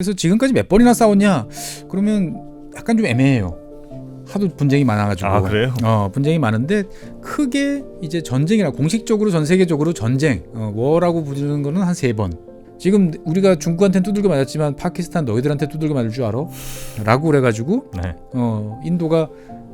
그래서 지금까지 몇 번이나 싸웠냐? 그러면 약간 좀 애매해요. 하도 분쟁이 많아가지고. 아, 그래요? 분쟁이 많은데 크게 이제 전쟁이라 공식적으로 전 세계적으로 전쟁 워라고 부르는 거는 한 3번. 지금 우리가 중국한테는 두들겨 맞았지만 파키스탄 너희들한테 두들겨 맞을 줄 알아? 라고 그래가지고 네. 인도가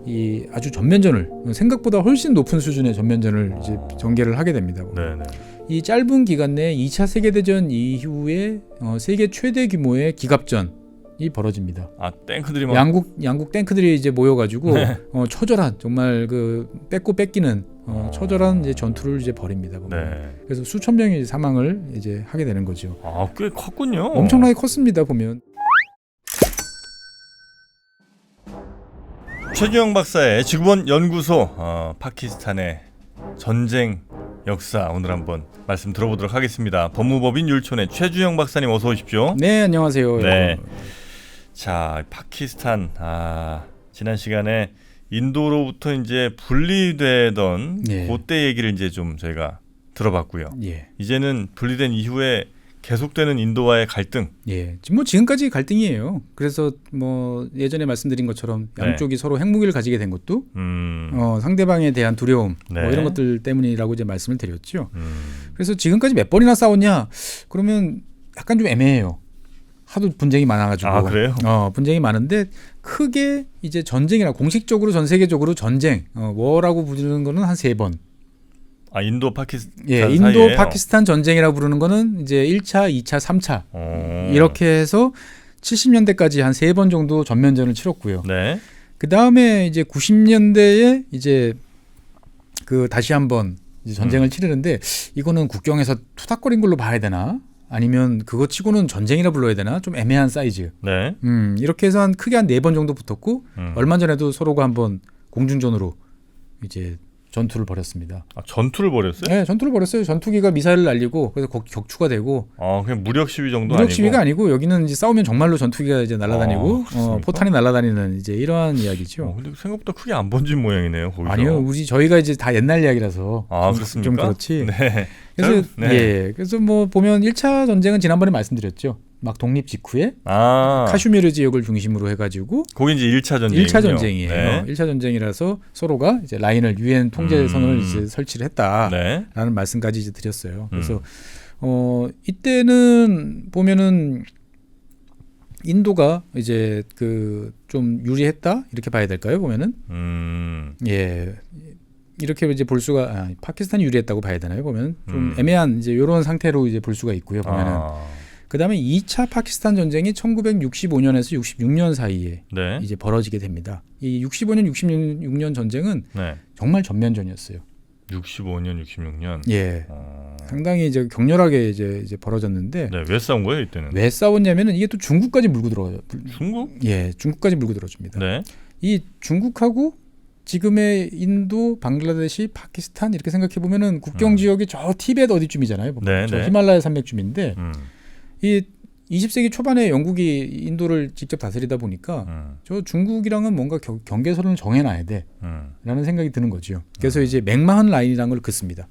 이 아주 전면전을 생각보다 훨씬 높은 수준의 전면전을 이제 전개를 하게 됩니다. 네네. 이 짧은 기간 내에 2차 세계대전 이후에 세계 최대 규모의 기갑전이 벌어집니다. 아, 탱크들이 막 양국 탱크들이 이제 모여가지고 네. 처절한 정말 그 뺏고 뺏기는 처절한 이제 전투를 이제 벌입니다. 네. 그래서 수천 명이 사망을 이제 하게 되는 거죠. 아, 꽤 컸군요. 엄청나게 컸습니다 보면. 최주영 박사의 지구본 연구소 파키스탄의 전쟁 역사 오늘 한번 말씀 들어보도록 하겠습니다. 법무법인 율촌의 최주영 박사님 어서 오십시오. 네, 안녕하세요. 네. 자, 파키스탄 지난 시간에 인도로부터 이제 분리되던 예. 그때 얘기를 이제 좀 저희가 들어봤고요. 예. 이제는 분리된 이후에 계속되는 인도와의 갈등. 예. 뭐 지금까지 갈등이에요. 그래서 뭐 예전에 말씀드린 것처럼 양쪽이 서로 핵무기를 가지게 된 것도 상대방에 대한 두려움 네. 뭐 이런 것들 때문이라고 이제 말씀을 드렸죠. 그래서 지금까지 몇 번이나 싸웠냐? 그러면 약간 좀 애매해요. 하도 분쟁이 많아가지고. 아, 그래요? 분쟁이 많은데 크게 이제 전쟁이라 공식적으로 전 세계적으로 전쟁 워라고 부르는 거는 한 3번. 아, 인도 파키스탄 예, 사이에요? 인도 파키스탄 전쟁이라고 부르는 거는 이제 1차, 2차, 3차 이렇게 해서 70년대까지 한 3번 정도 전면전을 치렀고요. 네. 그 다음에 이제 90년대에 이제 그 다시 한번 이제 전쟁을 치르는데 이거는 국경에서 투닥거린 걸로 봐야 되나? 아니면 그거 치고는 전쟁이라 불러야 되나? 좀 애매한 사이즈. 네. 이렇게 해서 크게 한 4번 정도 붙었고 얼마 전에도 서로가 한번 공중전으로 이제 전투를 벌였습니다. 아, 전투를 벌였어요? 네, 전투를 벌였어요. 전투기가 미사일을 날리고 그래서 격추가 되고. 그냥 무력 시위 정도 무력 시위가 아니고 여기는 이제 싸우면 정말로 전투기가 이제 날아다니고 그렇습니까? 포탄이 날아다니는 이제 이러한 이야기죠. 근데 생각보다 크게 안 번진 모양이네요. 거기서. 아니요, 저희가 이제 다 옛날 이야기라서 그렇습니까? 좀 그렇지. 네. 그래서 네. 그래서 뭐 보면 1차 전쟁은 지난번에 말씀드렸죠. 막 독립 직후에 카슈미르 지역을 중심으로 해가지고 거기 이제 1차 전쟁이군요. 1차 전쟁이에요. 네. 1차 전쟁이라서 서로가 이제 라인을 유엔 통제선을 이제 설치를 했다라는 네. 말씀까지 이제 드렸어요. 그래서 이때는 보면은 인도가 이제 그 좀 유리했다 이렇게 봐야 될까요? 보면은 예. 이렇게 이제 볼 수가 파키스탄이 유리했다고 봐야 되나요? 보면 좀 애매한 이제 이런 상태로 이제 볼 수가 있고요. 보면은 그다음에 2차 파키스탄 전쟁이 1965년에서 66년 사이에 네. 이제 벌어지게 됩니다. 이 65년, 66년 전쟁은 네. 정말 전면전이었어요. 65년, 66년. 예. 상당히 이제 격렬하게 이제 벌어졌는데 네, 왜 싸운 거예요, 이때는? 왜 싸웠냐면은 이게 또 중국까지 물고 들어가요. 중국? 예, 중국까지 물고 들어줍니다. 네. 이 중국하고 지금의 인도, 방글라데시, 파키스탄 이렇게 생각해 보면은 국경 지역이 저 티벳 어디쯤이잖아요. 네, 저 네. 히말라야 산맥쯤인데 이 20세기 초반에 영국이 인도를 직접 다스리다 보니까 저 중국이랑은 뭔가 경계선을 정해놔야 돼라는 생각이 드는 거죠. 그래서 이제 맥마흔 라인이라는 걸 긋습니다.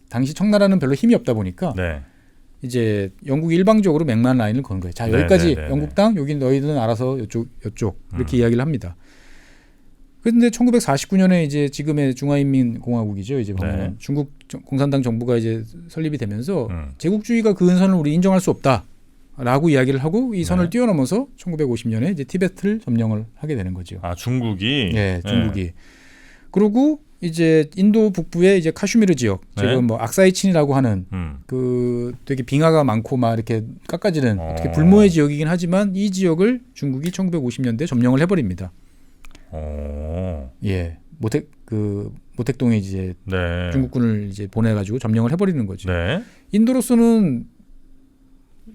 당시 청나라는 별로 힘이 없다 보니까 네. 이제 영국이 일방적으로 맥마흔 라인을 건 거예요. 자, 여기까지 네. 영국 땅, 여기 너희들은 알아서 이쪽 이렇게 이야기를 합니다. 그런데 1949년에 이제 지금의 중화인민공화국이죠. 이제 보면 네. 중국 공산당 정부가 이제 설립이 되면서 제국주의가 그 은선을 우리 인정할 수 없다라고 이야기를 하고 이 선을 뛰어넘어서 1950년에 이제 티베트를 점령을 하게 되는 거죠. 중국이. 네, 중국이. 그리고 이제 인도 북부의 이제 카슈미르 지역, 지금 뭐 악사이친이라고 하는 그 되게 빙하가 많고 막 이렇게 깎아지는 되게 불모의 지역이긴 하지만 이 지역을 중국이 1950년대 점령을 해버립니다. 예, 모택동에 이제 네. 중국군을 이제 보내가지고 점령을 해버리는 거죠. 네. 인도로서는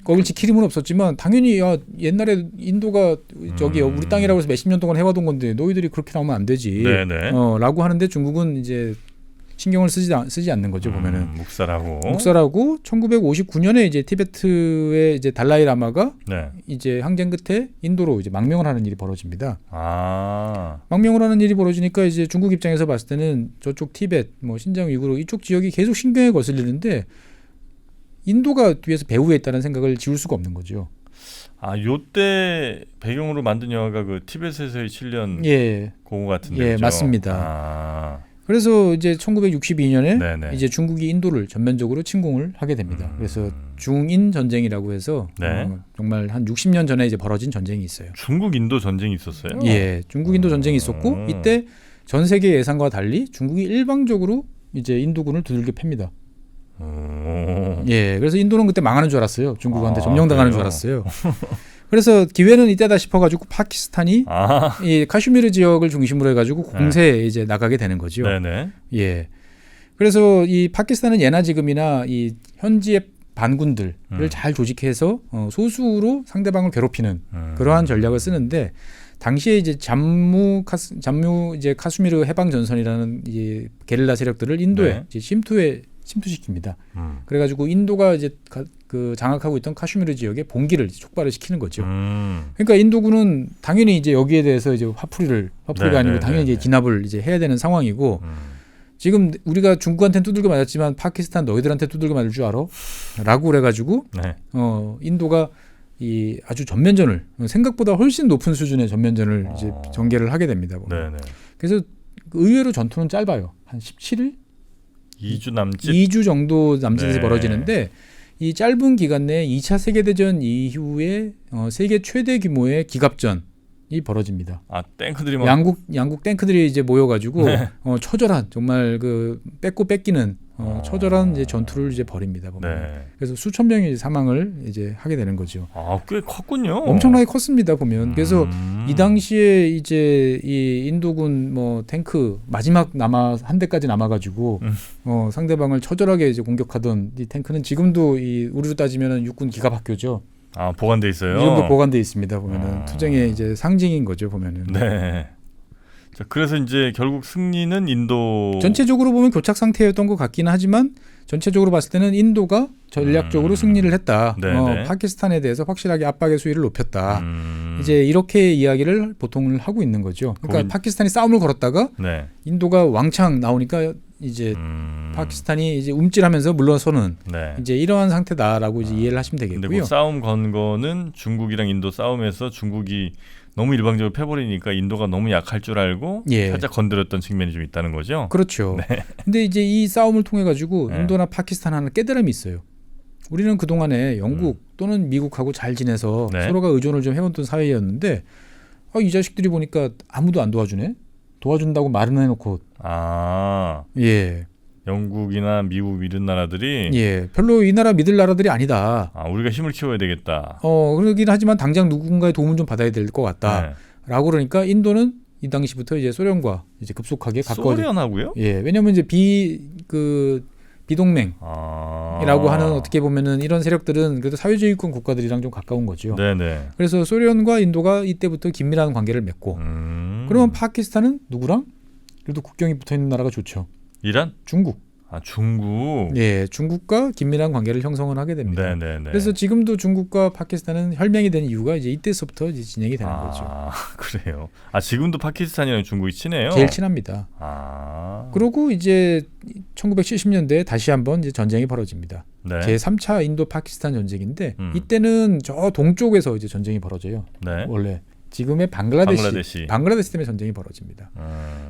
거길 지킬 힘은 없었지만 당연히 옛날에 인도가 저기 우리 땅이라고 해서 몇십 년 동안 해와둔 건데 너희들이 그렇게 나오면 안 되지. 네네. 라고 하는데 중국은 이제 신경을 쓰지 않는 거죠. 보면은 묵살하고 1959년에 이제 티베트의 이제 달라이 라마가 이제 항쟁 끝에 인도로 이제 망명을 하는 일이 벌어집니다. 망명을 하는 일이 벌어지니까 이제 중국 입장에서 봤을 때는 저쪽 티베트, 뭐 신장 위구르 이쪽 지역이 계속 신경에 거슬리는데 인도가 뒤에서 배후에 있다는 생각을 지울 수가 없는 거죠. 요때 배경으로 만든 영화가 그 티벳에서의 7년 예, 그거 같은데. 예, 그죠? 맞습니다. 그래서 이제 1962년에 네네. 이제 중국이 인도를 전면적으로 침공을 하게 됩니다. 그래서 중인 전쟁이라고 해서 네. 정말 한 60년 전에 이제 벌어진 전쟁이 있어요. 중국 인도 전쟁이 있었어요? 예, 중국 인도 전쟁이 있었고 이때 전 세계 예상과 달리 중국이 일방적으로 이제 인도군을 두들겨 팹니다. 예, 그래서 인도는 그때 망하는 줄 알았어요. 중국한테 점령당하는 줄 그래요? 알았어요. 그래서 기회는 이때다 싶어가지고 파키스탄이 이 카슈미르 지역을 중심으로 해가지고 공세에 이제 나가게 되는 거죠. 네네. 예. 그래서 이 파키스탄은 예나 지금이나 이 현지의 반군들을 잘 조직해서 소수로 상대방을 괴롭히는 그러한 전략을 쓰는데 당시에 이제 잠무 이제 카슈미르 해방 전선이라는 이 게릴라 세력들을 인도에 네. 이제 침투시킵니다. 그래가지고 인도가 이제 그 장악하고 있던 카슈미르 지역에 봉기를 촉발을 시키는 거죠. 그러니까 인도군은 당연히 이제 여기에 대해서 이제 화풀이가 네, 아니고 네, 당연히 네, 이제 진압을 이제 해야 되는 상황이고 지금 우리가 중국한테는 두들겨 맞았지만 파키스탄 너희들한테 두들겨 맞을 줄 알아? 라고 그래가지고 네. 인도가 이 아주 전면전을 생각보다 훨씬 높은 수준의 전면전을 이제 전개를 하게 됩니다. 네네. 그래서 의외로 전투는 짧아요. 한 17일? 2주 남짓. 2주 정도 남짓에서 네. 벌어지는데 이 짧은 기간 내에 2차 세계대전 이후에 세계 최대 규모의 기갑전이 벌어집니다. 탱크들이 막 양국 탱크들이 이제 모여가지고 네. 처절한 정말 그 뺏고 뺏기는 처절한 이제 전투를 이제 벌입니다. 보면. 네. 그래서 수천 명이 이제 사망을 이제 하게 되는 거죠. 꽤 컸군요. 엄청나게 컸습니다 보면. 그래서 이 당시에 이제 이 인도군 뭐 탱크 마지막 한 대까지 남아가지고 상대방을 처절하게 이제 공격하던 이 탱크는 지금도 이 우리로 따지면은 육군 기갑학교죠. 보관돼 있어요. 지금도 보관돼 있습니다 보면은 투쟁의 이제 상징인 거죠 보면은. 네. 자, 그래서 이제 결국 승리는 인도. 전체적으로 보면 교착 상태였던 것 같기는 하지만 전체적으로 봤을 때는 인도가 전략적으로 승리를 했다. 네네. 파키스탄에 대해서 확실하게 압박의 수위를 높였다. 이제 이렇게 이야기를 보통 하고 있는 거죠. 그러니까 파키스탄이 싸움을 걸었다가 네. 인도가 왕창 나오니까 이제 파키스탄이 이제 움찔하면서 물러서는 네. 이제 이러한 상태다라고 이제 이해를 하시면 근데 되겠고요. 그 싸움 건 거는 중국이랑 인도 싸움에서 중국이 너무 일방적으로 패버리니까 인도가 너무 약할 줄 알고 예. 살짝 건드렸던 측면이 좀 있다는 거죠. 그렇죠. 근데 이제 이 싸움을 통해 가지고 네. 인도나 파키스탄 하는 깨달음이 있어요. 우리는 그 동안에 영국 또는 미국하고 잘 지내서 네. 서로가 의존을 좀 해왔던 사회였는데 이 자식들이 보니까 아무도 안 도와주네. 도와준다고 말은 해놓고 예. 영국이나 미국 이런 나라들이 예, 별로 이 나라 믿을 나라들이 아니다. 우리가 힘을 키워야 되겠다. 그러긴 하지만 당장 누군가의 도움을 좀 받아야 될 것 같다. 네. 라고 그러니까 인도는 이 당시부터 이제 소련과 이제 급속하게 가까워져. 소련하고요? 예, 왜냐하면 이제 비동맹이라고 하는 어떻게 보면은 이런 세력들은 그래도 사회주의권 국가들이랑 좀 가까운 거죠. 네네. 그래서 소련과 인도가 이때부터 긴밀한 관계를 맺고. 그러면 파키스탄은 누구랑? 그래도 국경이 붙어 있는 나라가 좋죠. 이란? 중국. 중국. 예, 중국과 긴밀한 관계를 형성을 하게 됩니다. 네네네. 그래서 지금도 중국과 파키스탄은 혈맹이 된 이유가 이제 이때서부터 이제 진행이 되는 거죠. 그래요. 지금도 파키스탄이랑 중국이 친해요. 제일 친합니다. 그리고 이제 1970년대에 다시 한번 이제 전쟁이 벌어집니다. 네. 제3차 인도 파키스탄 전쟁인데 이때는 저 동쪽에서 이제 전쟁이 벌어져요. 네. 원래 지금의 방글라데시 때문에 전쟁이 벌어집니다.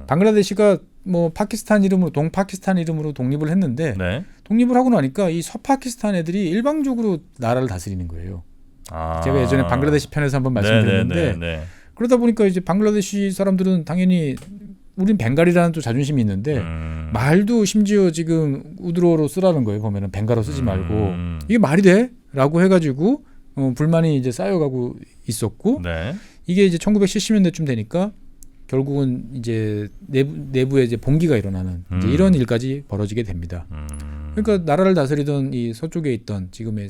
방글라데시가 뭐 파키스탄 이름으로 동파키스탄 이름으로 독립을 했는데 네. 독립을 하고 나니까 이 서파키스탄 애들이 일방적으로 나라를 다스리는 거예요. 제가 예전에 방글라데시 편에서 한번 말씀드렸는데 네. 그러다 보니까 이제 방글라데시 사람들은 당연히 우린 벵갈이라는 또 자존심이 있는데 말도 심지어 지금 우드로로 쓰라는 거예요. 보면은 벵갈어 쓰지 말고 이게 말이 돼? 라고 해가지고 불만이 이제 쌓여가고 있었고 네. 이게 이제 1970년대쯤 되니까 결국은 이제 내부에 이제 봉기가 일어나는 이제 이런 일까지 벌어지게 됩니다. 그러니까 나라를 다스리던 이 서쪽에 있던 지금의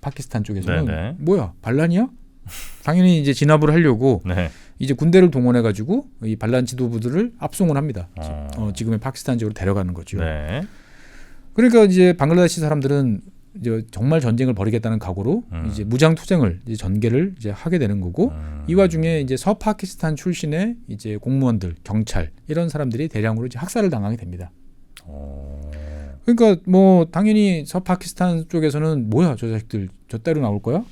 파키스탄 쪽에서는 네네. 뭐야 반란이야? 당연히 이제 진압을 하려고 네. 이제 군대를 동원해 가지고 이 반란 지도부들을 압송을 합니다. 지금의 파키스탄 쪽으로 데려가는 거죠. 네. 그러니까 이제 방글라데시 사람들은 이제 정말 전쟁을 벌이겠다는 각오로 이제 무장 투쟁을 이제 전개를 이제 하게 되는 거고 이 와중에 이제 서파키스탄 출신의 이제 공무원들, 경찰 이런 사람들이 대량으로 이제 학살을 당하게 됩니다. 그러니까 뭐 당연히 서파키스탄 쪽에서는 뭐야 저 자식들 저 따로 나올 거야?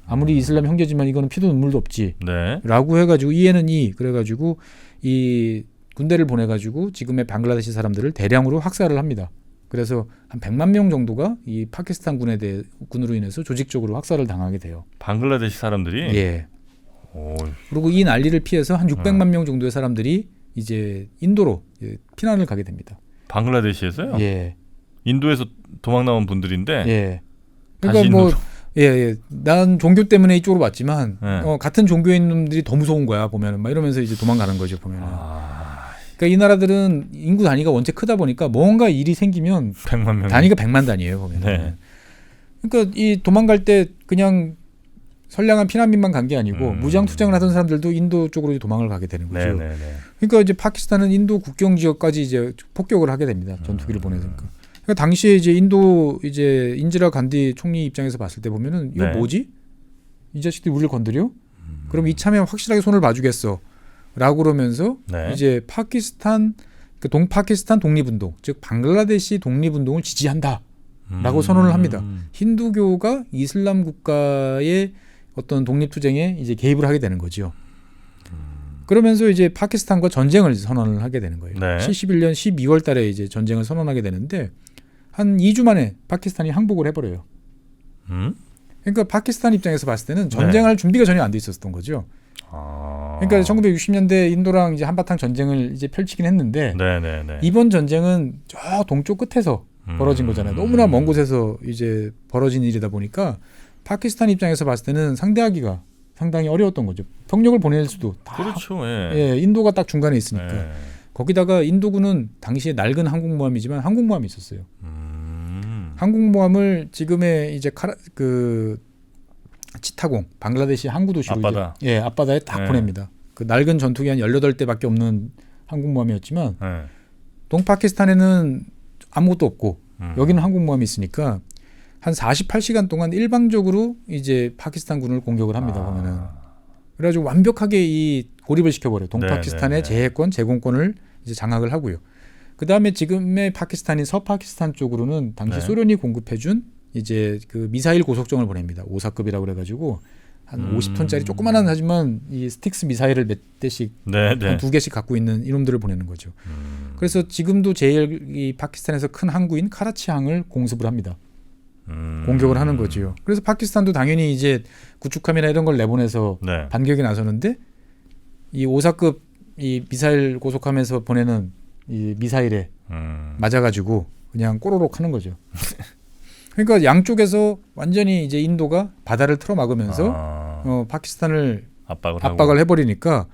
아무리 이슬람 형제지만 이거는 피도 눈물도 없지. 네. 라고 해가지고 이에는 이 그래가지고 이 군대를 보내가지고 지금의 방글라데시 사람들을 대량으로 학살을 합니다. 그래서 한 100만 명 정도가 이 파키스탄 군으로 인해서 조직적으로 학살을 당하게 돼요. 방글라데시 사람들이. 예. 오. 그리고 이 난리를 피해서 한 600만 명 정도의 사람들이 이제 인도로 피난을 가게 됩니다. 방글라데시에서요? 예. 인도에서 도망 나온 분들인데. 예. 다시 그러니까 뭐 인도로. 예. 난 종교 때문에 이쪽으로 왔지만 네. 같은 종교의 놈들이 더 무서운 거야 보면은 막 이러면서 이제 도망가는 거죠 보면은. 아, 그러니까 이 나라들은 인구 단위가 원체 크다 보니까 뭔가 일이 생기면 100만 명. 단위가 100만 단위예요 보면. 네. 그러니까 이 도망갈 때 그냥 선량한 피난민만 간 게 아니고 무장 투쟁을 하던 사람들도 인도 쪽으로 도망을 가게 되는 거죠. 네, 네, 네. 그러니까 이제 파키스탄은 인도 국경 지역까지 이제 폭격을 하게 됩니다. 전투기를 보내니까. 그러니까 당시에 이제 인도 이제 인지라 간디 총리 입장에서 봤을 때 보면은 이거 네. 뭐지? 이 자식들이 우리를 건드려? 그럼 이참에 확실하게 손을 봐주겠어. 라고 그러면서 네. 이제 파키스탄 그 동파키스탄 독립운동, 즉 방글라데시 독립운동을 지지한다. 라고 선언을 합니다. 힌두교가 이슬람 국가의 어떤 독립투쟁에 이제 개입을 하게 되는 거죠. 그러면서 이제 파키스탄과 전쟁을 선언을 하게 되는 거예요. 네. 71년 12월 달에 이제 전쟁을 선언하게 되는데 한 2주 만에 파키스탄이 항복을 해버려요. 그러니까 파키스탄 입장에서 봤을 때는 전쟁할 준비가 전혀 안 돼 있었던 거죠. 아. 그러니까 1960년대 인도랑 이제 한바탕 전쟁을 이제 펼치긴 했는데 네, 네, 네. 이번 전쟁은 저 동쪽 끝에서 벌어진 거잖아요. 너무나 먼 곳에서 이제 벌어진 일이다 보니까 파키스탄 입장에서 봤을 때는 상대하기가 상당히 어려웠던 거죠. 병력을 보낼 수도 다 그렇죠. 예. 예, 인도가 딱 중간에 있으니까. 예. 거기다가 인도군은 당시에 낡은 항공모함이지만 항공모함이 있었어요. 항공모함을 지금의 이제 그 치타공 방글라데시 항구 도시로 앞바다. 이제, 앞바다에 딱 네. 보냅니다. 그 낡은 전투기 한 18대밖에 없는 항공모함이었지만 예. 동파키스탄에는 아무것도 없고 여기는 항공모함이 있으니까 한 48시간 동안 일방적으로 이제 파키스탄 군을 공격을 합니다. 보면은 그래가지고 완벽하게 이 고립을 시켜버려요. 동파키스탄의 네. 제해권, 제공권을 이제 장악을 하고요. 그 다음에 지금의 파키스탄인 서파키스탄 쪽으로는 당시 네. 소련이 공급해준 이제 그 미사일 고속정을 보냅니다. 5사급이라고 그래가지고 한 50톤짜리 조그만한 하지만 이 스틱스 미사일을 몇 대씩 네, 네. 한 2개씩 갖고 있는 이놈들을 보내는 거죠. 그래서 지금도 제일 이 파키스탄에서 큰 항구인 카라치항을 공습을 합니다. 공격을 하는 거지요. 그래서 파키스탄도 당연히 이제 구축함이나 이런 걸 내보내서 네. 반격에 나서는데 이 5사급 이 미사일 고속함에서 보내는 이 미사일에 맞아가지고 그냥 꼬로록 하는 거죠. 그러니까 양쪽에서 완전히 이제 인도가 바다를 틀어막으면서 파키스탄을 압박을 해버리니까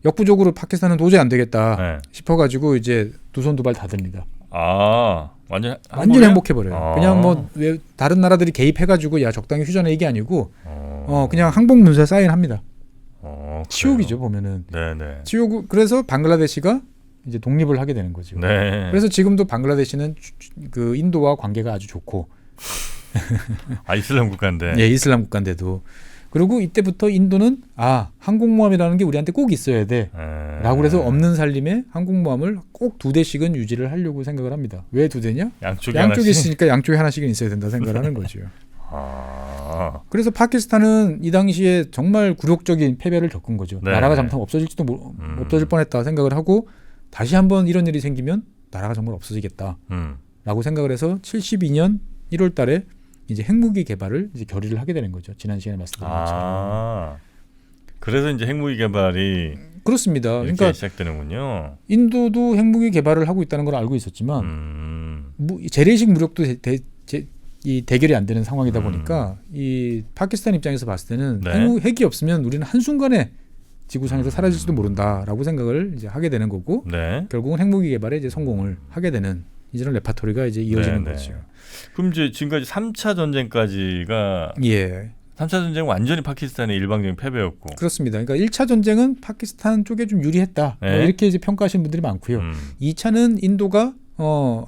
역부족으로 파키스탄은 도저히 안 되겠다 네. 싶어가지고 이제 두 손 두 발 다 듭니다. 완전 행복해버려요. 그냥 뭐 왜 다른 나라들이 개입해가지고 야 적당히 휴전해 이게 아니고 그냥 항복 문서에 사인합니다. 치욕이죠 보면은. 네네. 치욕. 그래서 방글라데시가 이제 독립을 하게 되는 거죠. 네. 그래서 지금도 방글라데시는 그 인도와 관계가 아주 좋고. 이슬람 국가인데. 예, 이슬람 국가인데도. 그리고 이때부터 인도는 항공모함이라는 게 우리한테 꼭 있어야 돼. 라고 해서 없는 살림에 항공모함을 꼭 2대씩은 유지를 하려고 생각을 합니다. 왜 2대냐? 양쪽에 있으니까 양쪽에 하나씩은 있어야 된다 생각을 하는 거죠. 그래서 파키스탄은 이 당시에 정말 굴욕적인 패배를 겪은 거죠. 네. 나라가 잘못하면 없어질지도 없어질 뻔했다 생각을 하고 다시 한번 이런 일이 생기면 나라가 정말 없어지겠다 라고 생각을 해서 72년 1월 달에 이제 핵무기 개발을 이제 결의를 하게 되는 거죠. 지난 시간에 말씀드린 것처럼. 그래서 이제 핵무기 개발이 그렇습니다. 그러니까 시작되는군요. 인도도 핵무기 개발을 하고 있다는 걸 알고 있었지만 재래식 무력도 이 대결이 안 되는 상황이다 보니까 이 파키스탄 입장에서 봤을 때는 네. 핵이 없으면 우리는 한순간에 지구상에서 사라질지도 모른다라고 생각을 이제 하게 되는 거고 네. 결국은 핵무기 개발에 이제 성공을 하게 되는 이런 레파토리가 이제 이어지는 거죠. 그럼 이제 지금까지 3차 전쟁까지가 3차 전쟁은 완전히 파키스탄의 일방적인 패배였고. 그렇습니다. 그러니까 1차 전쟁은 파키스탄 쪽에 좀 유리했다. 네. 이렇게 이제 평가하시는 분들이 많고요. 2차는 인도가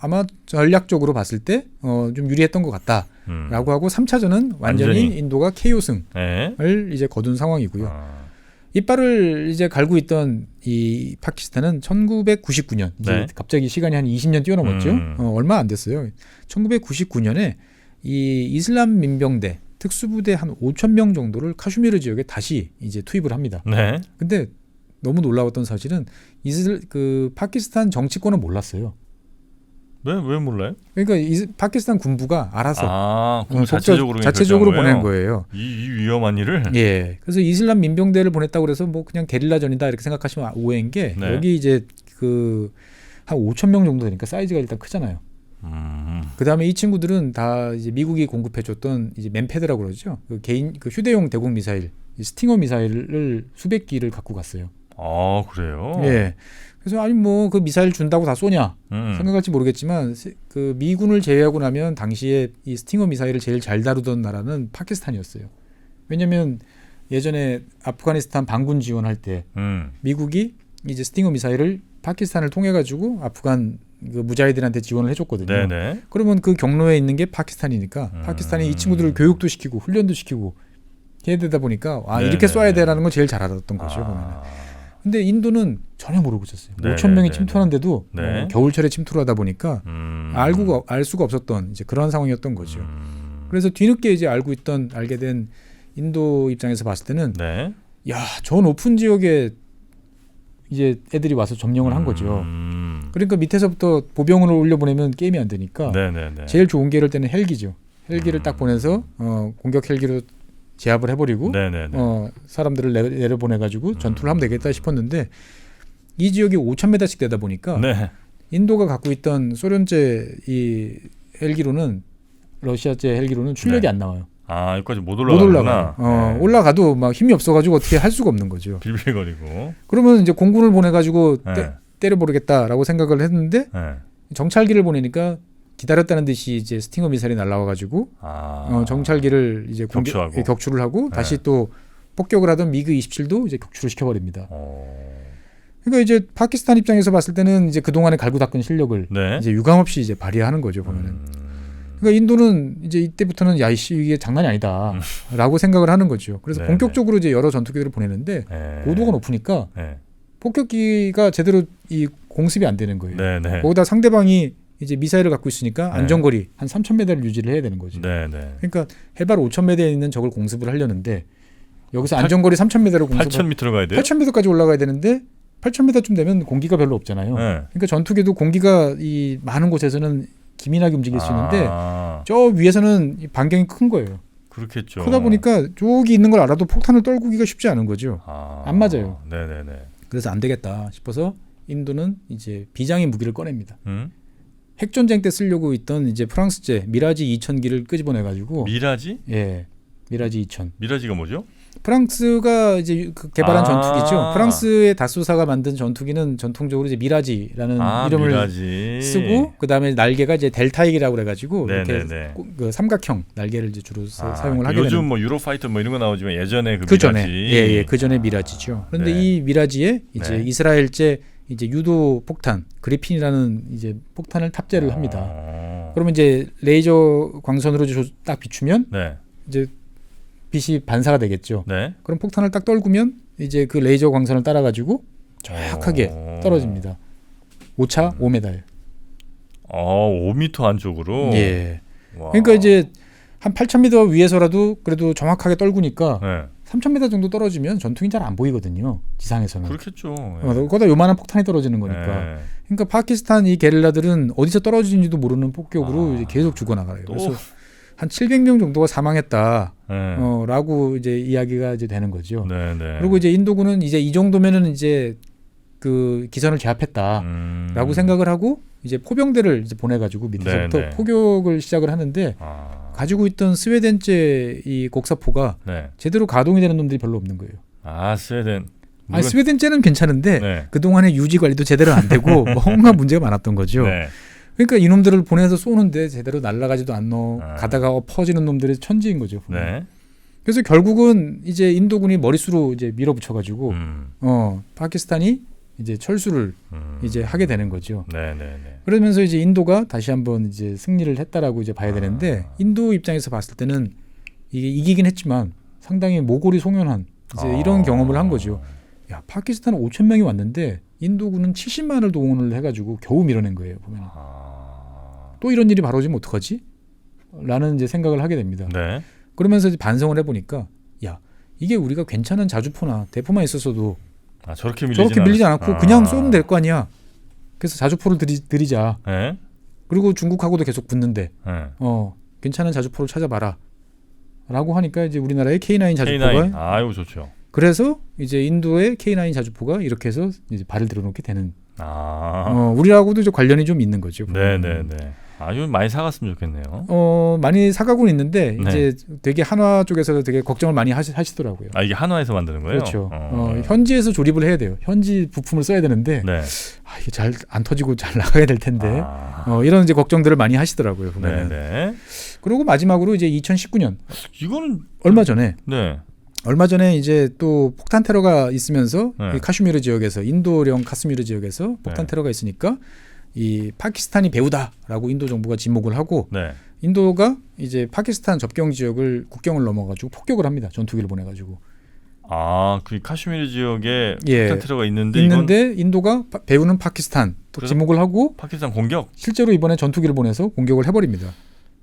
아마 전략적으로 봤을 때 좀 유리했던 것 같다라고 하고 3차전은 완전히 인도가 KO승을 이제 거둔 상황이고요. 이빨을 이제 갈고 있던 이 파키스탄은 1999년 이제 갑자기 시간이 한 20년 뛰어넘었죠. 얼마 안 됐어요. 1999년에 이 이슬람 민병대 특수부대 한 5천 명 정도를 카슈미르 지역에 다시 이제 투입을 합니다. 네. 근데 너무 놀라웠던 사실은 그 파키스탄 정치권은 몰랐어요. 왜 몰라요? 그러니까 파키스탄 군부가 알아서 자체적으로 보낸 거예요. 이 위험한 일을. 예. 그래서 이슬람 민병대를 보냈다고 그래서 뭐 그냥 게릴라전이다 이렇게 생각하시면 오해인 게 네. 여기 이제 그 한 5천 명 정도 되니까 사이즈가 일단 크잖아요. 그다음에 이 친구들은 다 이제 미국이 공급해줬던 이제 맨패드라고 그러죠. 그 개인 그 휴대용 대공 미사일 스팅어 미사일을 수백 기를 갖고 갔어요. 아 그래요? 예. 그래서 아니 뭐 그 미사일 준다고 다 쏘냐 생각할지 모르겠지만 그 미군을 제외하고 나면 당시에 이 스팅어 미사일을 제일 잘 다루던 나라는 파키스탄이었어요. 왜냐하면 예전에 아프가니스탄 반군 지원할 때 미국이 이제 스팅어 미사일을 파키스탄을 통해 가지고 아프간 그 무자히드한테 지원을 해줬거든요. 네네. 그러면 그 경로에 있는 게 파키스탄이니까 파키스탄이 이 친구들을 교육도 시키고 훈련도 시키고 해야 되다 보니까 이렇게 쏴야 되라는 걸 제일 잘 알았던 거죠. 보면은. 근데 인도는 전혀 모르고 있었어요. 5천 명이 침투하는데도 겨울철에 침투를 하다 보니까 알 수가 없었던 이제 그런 상황이었던 거죠. 그래서 뒤늦게 이제 알게 된 인도 입장에서 봤을 때는 네. 야, 저 높은 지역에 이제 애들이 와서 점령을 한 거죠. 그러니까 밑에서부터 보병을 올려보내면 게임이 안 되니까 네네네. 제일 좋은 게 이럴 때는 헬기죠. 헬기를 딱 보내서 공격 헬기로 제압을 해버리고 사람들을 내려보내가지고 전투를 하면 되겠다 싶었는데 이 지역이 5,000m씩 되다 보니까 네. 인도가 갖고 있던 소련제 이 헬기로는 러시아제 헬기로는 출력이 안 나와요. 여기까지 못 올라가요. 올라가도 막 힘이 없어가지고 어떻게 할 수가 없는 거죠. 빌빌거리고. 그러면 이제 공군을 보내가지고 때려버리겠다라고 생각을 했는데 정찰기를 보내니까 기다렸다는 듯이 이제 스팅어 미사일이 날라와가지고 정찰기를 이제 격추를 하고 다시 또 폭격을 하던 미그 27도 이제 격추를 시켜버립니다. 그러니까 이제 파키스탄 입장에서 봤을 때는 이제 그 동안에 갈고 닦은 실력을 이제 유감없이 이제 발휘하는 거죠 보면은. 그러니까 인도는 이제 이때부터는 야이씨 이게 장난이 아니다라고 생각을 하는 거죠. 그래서 본격적으로 이제 여러 전투기들을 보내는데 고도가 높으니까 폭격기가 제대로 이 공습이 안 되는 거예요. 거기다 상대방이 이제 미사일을 갖고 있으니까 안전거리 한 3,000m를 유지를 해야 되는 거죠. 그러니까 해발 5,000m에 있는 적을 공습을 하려는데 여기서 안전거리 3,000m를 공습을 8,000m를 가야 돼요? 8,000m까지 올라가야 되는데 8,000m쯤 되면 공기가 별로 없잖아요. 그러니까 전투기도 공기가 이 많은 곳에서는 기민하게 움직일 수 있는데 저 위에서는 반경이 큰 거예요. 그렇겠죠. 크다 보니까 저기 있는 걸 알아도 폭탄을 떨구기가 쉽지 않은 거죠. 안 맞아요. 그래서 안 되겠다 싶어서 인도는 이제 비장의 무기를 꺼냅니다. 핵전쟁 때 쓰려고 있던 이제 프랑스제 미라지 2000기를 끄집어내 가지고 미라지? 예. 미라지 2000. 미라지가 뭐죠? 프랑스가 이제 개발한 전투기죠. 프랑스의 다소사가 만든 전투기는 전통적으로 이제 미라지라는 이름을 미라지. 쓰고 그다음에 날개가 이제 델타익이라고 그래 가지고 이렇게 그 삼각형 날개를 이제 주로 사용을 하게 되는. 요즘 뭐 유로파이터 뭐 이런 거 나오지만 예전에 그 미라지. 그 전에 미라지죠. 그런데 이 미라지에 이제 이스라엘제 이제 유도 폭탄 그리핀이라는 이제 폭탄을 탑재를 합니다. 그러면 이제 레이저 광선으로 딱 비추면 이제 빛이 반사가 되겠죠. 그럼 폭탄을 딱 떨구면 이제 그 레이저 광선을 따라 가지고 정확하게 떨어집니다. 오차 5m예요. 5m 안쪽으로. 예. 그러니까 이제 한 8,000m 위에서라도 그래도 정확하게 떨구니까 3,000m 정도 떨어지면 전투기는 잘 안 보이거든요. 지상에서는. 그렇겠죠. 거기다 요만한 폭탄이 떨어지는 거니까. 그러니까 파키스탄 이 게릴라들은 어디서 떨어지는지도 모르는 폭격으로 이제 계속 죽어나가요. 그래서 한 700명 정도가 사망했다. 라고 이제 이야기가 이제 되는 거죠. 그리고 이제 인도군은 이제 이 정도면은 이제 그 기선을 제압했다라고 생각을 하고 이제 포병대를 이제 보내가지고 밑에서부터 포격을 시작을 하는데 가지고 있던 스웨덴제 이 곡사포가 제대로 가동이 되는 놈들이 별로 없는 거예요. 스웨덴. 스웨덴제는 괜찮은데 그 동안에 유지 관리도 제대로 안 되고 뭔가 문제가 많았던 거죠. 그러니까 이놈들을 보내서 쏘는데 제대로 날아가지도 않노. 가다가 퍼지는 놈들이 천지인 거죠. 그래서 결국은 이제 인도군이 머릿수로 이제 밀어붙여가지고 파키스탄이 이제 철수를 이제 하게 되는 거죠. 그러면서 이제 인도가 다시 한번 이제 승리를 했다라고 이제 봐야 되는데 인도 입장에서 봤을 때는 이게 이기긴 했지만 상당히 모골이 송연한 이제 이런 경험을 한 거죠. 야, 파키스탄 5,000명이 왔는데 인도군은 70만을 동원을 해가지고 겨우 밀어낸 거예요. 보면 또 이런 일이 벌어지면 어떡하지? 라는 이제 생각을 하게 됩니다. 그러면서 이제 반성을 해보니까 야 이게 우리가 괜찮은 자주포나 대포만 있었어도 저렇게 밀리지 않았고 그냥 쏘면 될 거 아니야. 그래서 자주포를 들이자. 네? 그리고 중국하고도 계속 붙는데 네. 괜찮은 자주포를 찾아봐라. 라고 하니까 이제 우리나라의 K9 자주포가 K9. 아유 좋죠. 그래서 이제 인도의 K9 자주포가 이렇게 해서 이제 발을 들여놓게 되는. 아. 우리하고도 이제 관련이 좀 있는 거죠. 네네네. 아주 많이 사갔으면 좋겠네요. 많이 사가고는 있는데 네. 이제 되게 한화 쪽에서도 되게 걱정을 많이 하시더라고요. 아 이게 한화에서 만드는 거예요? 그렇죠. 현지에서 조립을 해야 돼요. 현지 부품을 써야 되는데 네. 이게 잘 안 터지고 잘 나가야 될 텐데 아. 이런 이제 걱정들을 많이 하시더라고요. 보면은. 네네. 그리고 마지막으로 이제 2019년 이거는 얼마 전에 이제 또 폭탄 테러가 있으면서 네. 이 카슈미르 지역에서 인도령 카스미르 지역에서 폭탄 네. 테러가 있으니까 이 파키스탄이 배후다라고 인도 정부가 지목을 하고 네. 인도가 이제 파키스탄 접경 지역을 국경을 넘어가지고 폭격을 합니다. 전투기를 보내가지고. 그 카슈미르 지역에 예. 폭탄 테러가 있는데 인도가 배후는 파키스탄 또 지목을 하고 파키스탄 공격? 실제로 이번에 전투기를 보내서 공격을 해버립니다.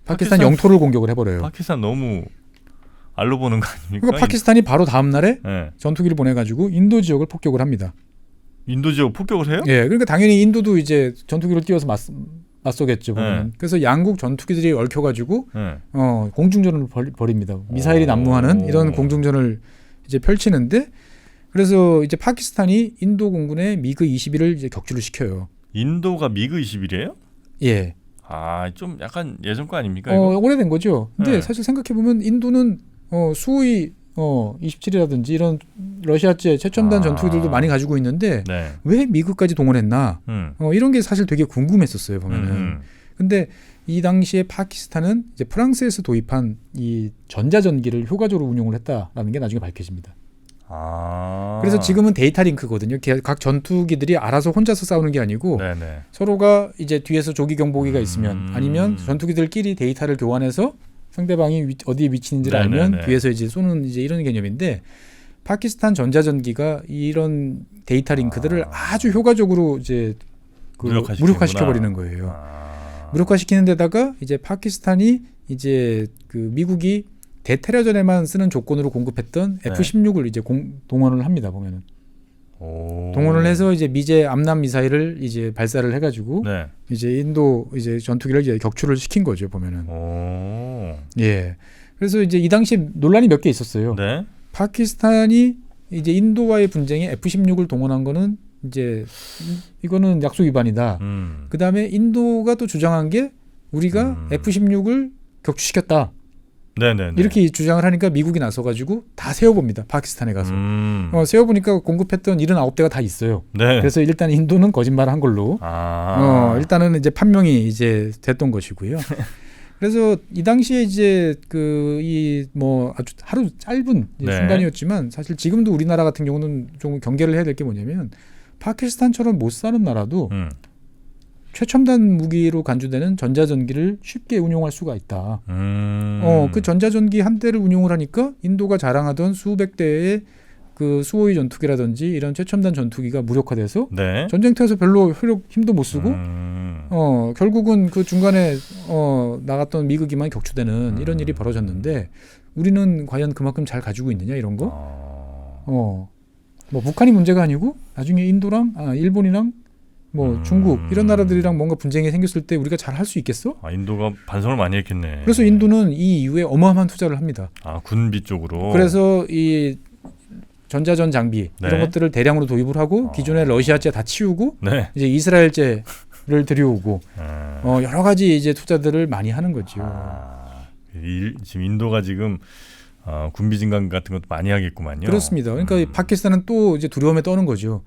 파키스탄 영토를 공격을 해버려요. 파키스탄 너무 알로 보는 거 아닙니까? 그러니까 파키스탄이 바로 다음 날에 네. 전투기를 보내가지고 인도 지역을 폭격을 합니다. 인도 지역 폭격을 해요? 예, 그러니까 당연히 인도도 이제 전투기를 띄워서 맞서겠죠. 보면. 그래서 양국 전투기들이 얽혀가지고 공중전을 벌입니다. 미사일이 난무하는 이런 공중전을 이제 펼치는데 그래서 이제 파키스탄이 인도 공군의 미그 21을 이제 격추를 시켜요. 인도가 미그 21이에요? 예. 좀 약간 예전 거 아닙니까? 이거? 오래된 거죠. 근데 네. 사실 생각해 보면 인도는 수호이 27이라든지 이런 러시아제 최첨단 전투기들도 많이 가지고 있는데 네. 왜 미그까지 동원했나? 이런 게 사실 되게 궁금했었어요. 보면은. 근데 이 당시에 파키스탄은 이제 프랑스에서 도입한 이 전자전기를 효과적으로 운용을 했다라는 게 나중에 밝혀집니다. 그래서 지금은 데이터 링크거든요. 각 전투기들이 알아서 혼자서 싸우는 게 아니고 네네. 서로가 이제 뒤에서 조기 경보기가 있으면 아니면 전투기들끼리 데이터를 교환해서 상대방이 어디에 위치인지를 알면 뒤에서 이제 쏘는 이제 이런 개념인데 파키스탄 전자전기가 이런 데이터 링크들을 아주 효과적으로 이제 무력화시켜 버리는 거예요. 무력화시키는 데다가 이제 파키스탄이 이제 그 미국이 대테러전에만 쓰는 조건으로 공급했던 F-16을 이제 동원을 합니다. 보면은 동원을 해서 이제 미제 암남 미사일을 이제 발사를 해가지고 이제 인도 이제 전투기를 이제 격추를 시킨 거죠. 보면은 예. 그래서 이제 이 당시에 논란이 몇 개 있었어요. 네. 파키스탄이 이제 인도와의 분쟁에 F-16을 동원한 거는 이제 이거는 약속 위반이다. 그 다음에 인도가 또 주장한 게 우리가 F-16을 격추시켰다. 네네네. 이렇게 주장을 하니까 미국이 나서가지고 다 세워봅니다. 파키스탄에 가서. 세워보니까 공급했던 79대가 다 있어요. 네. 그래서 일단 인도는 거짓말을 한 걸로. 일단은 이제 판명이 이제 됐던 것이고요. 그래서 이 당시에 이제 이 뭐 아주 하루 짧은 순간이었지만 사실 지금도 우리나라 같은 경우는 좀 경계를 해야 될 게 뭐냐면 파키스탄처럼 못 사는 나라도 최첨단 무기로 간주되는 전자전기를 쉽게 운용할 수가 있다. 그 전자전기 한 대를 운용을 하니까 인도가 자랑하던 수백 대의 그 수호위 전투기라든지 이런 최첨단 전투기가 무력화돼서 전쟁터에서 별로 힘도 못 쓰고 결국은 그 중간에 나갔던 미국이만 격추되는 이런 일이 벌어졌는데 우리는 과연 그만큼 잘 가지고 있느냐 이런 거? 뭐 북한이 문제가 아니고 나중에 인도랑 일본이랑 뭐 중국 이런 나라들이랑 뭔가 분쟁이 생겼을 때 우리가 잘 할 수 있겠어? 인도가 반성을 많이 했겠네. 그래서 인도는 이 이후에 어마어마한 투자를 합니다. 군비 쪽으로. 그래서 이 전자전 장비 이런 것들을 대량으로 도입을 하고 기존의 러시아제 다 치우고 이제 이스라엘제를 들여오고 여러 가지 이제 투자들을 많이 하는 거죠. 지금 인도가 지금 군비 증강 같은 것도 많이 하겠구만요. 그렇습니다. 그러니까 파키스탄은 또 이제 두려움에 떠는 거죠.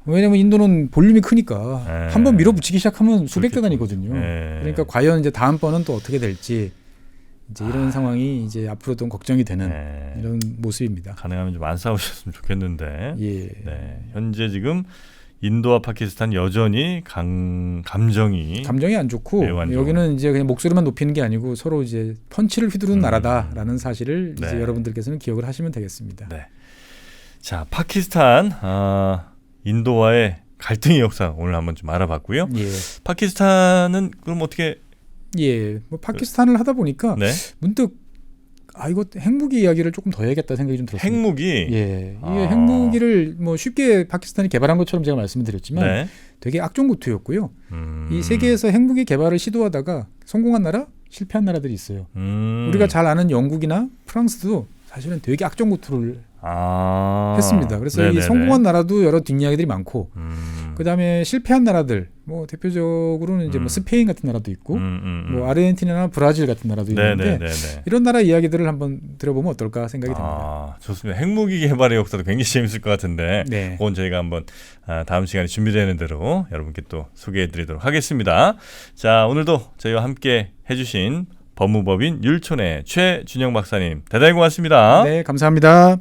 왜냐면 인도는 볼륨이 크니까 한번 밀어붙이기 시작하면 수백 대 단위거든요. 그러니까 과연 이제 다음번은 또 어떻게 될지 이제 이런 상황이 이제 앞으로 좀 걱정이 되는 이런 모습입니다. 가능하면 좀 안 싸우셨으면 좋겠는데. 현재 지금 인도와 파키스탄 여전히 감정이 안 좋고 여기는 이제 그냥 목소리만 높이는 게 아니고 서로 이제 펀치를 휘두르는 나라다라는 사실을 이제 여러분들께서는 기억을 하시면 되겠습니다. 자, 파키스탄 인도와의 갈등의 역사 오늘 한번 좀 알아봤고요. 파키스탄은 그럼 어떻게? 뭐 파키스탄을 하다 보니까 문득 이거 핵무기 이야기를 조금 더 해야겠다 생각이 좀 들었습니다. 핵무기. 예, 이게 핵무기를 뭐 쉽게 파키스탄이 개발한 것처럼 제가 말씀드렸지만 네. 되게 악종구투였고요. 이 세계에서 핵무기 개발을 시도하다가 성공한 나라, 실패한 나라들이 있어요. 우리가 잘 아는 영국이나 프랑스도 사실은 되게 악종구투를 했습니다. 그래서 네네네. 이 성공한 나라도 여러 뒷이야기들이 많고, 그다음에 실패한 나라들, 뭐 대표적으로는 이제 뭐 스페인 같은 나라도 있고, 뭐 아르헨티나나 브라질 같은 나라도 있는데 네네네네. 이런 나라 이야기들을 한번 들어보면 어떨까 생각이 듭니다. 좋습니다. 핵무기 개발의 역사도 굉장히 재밌을 것 같은데 네. 그건 저희가 한번 다음 시간에 준비되는 대로 여러분께 또 소개해드리도록 하겠습니다. 자, 오늘도 저희와 함께 해주신 법무법인 율촌의 최준영 박사님 대단히 고맙습니다. 네, 감사합니다.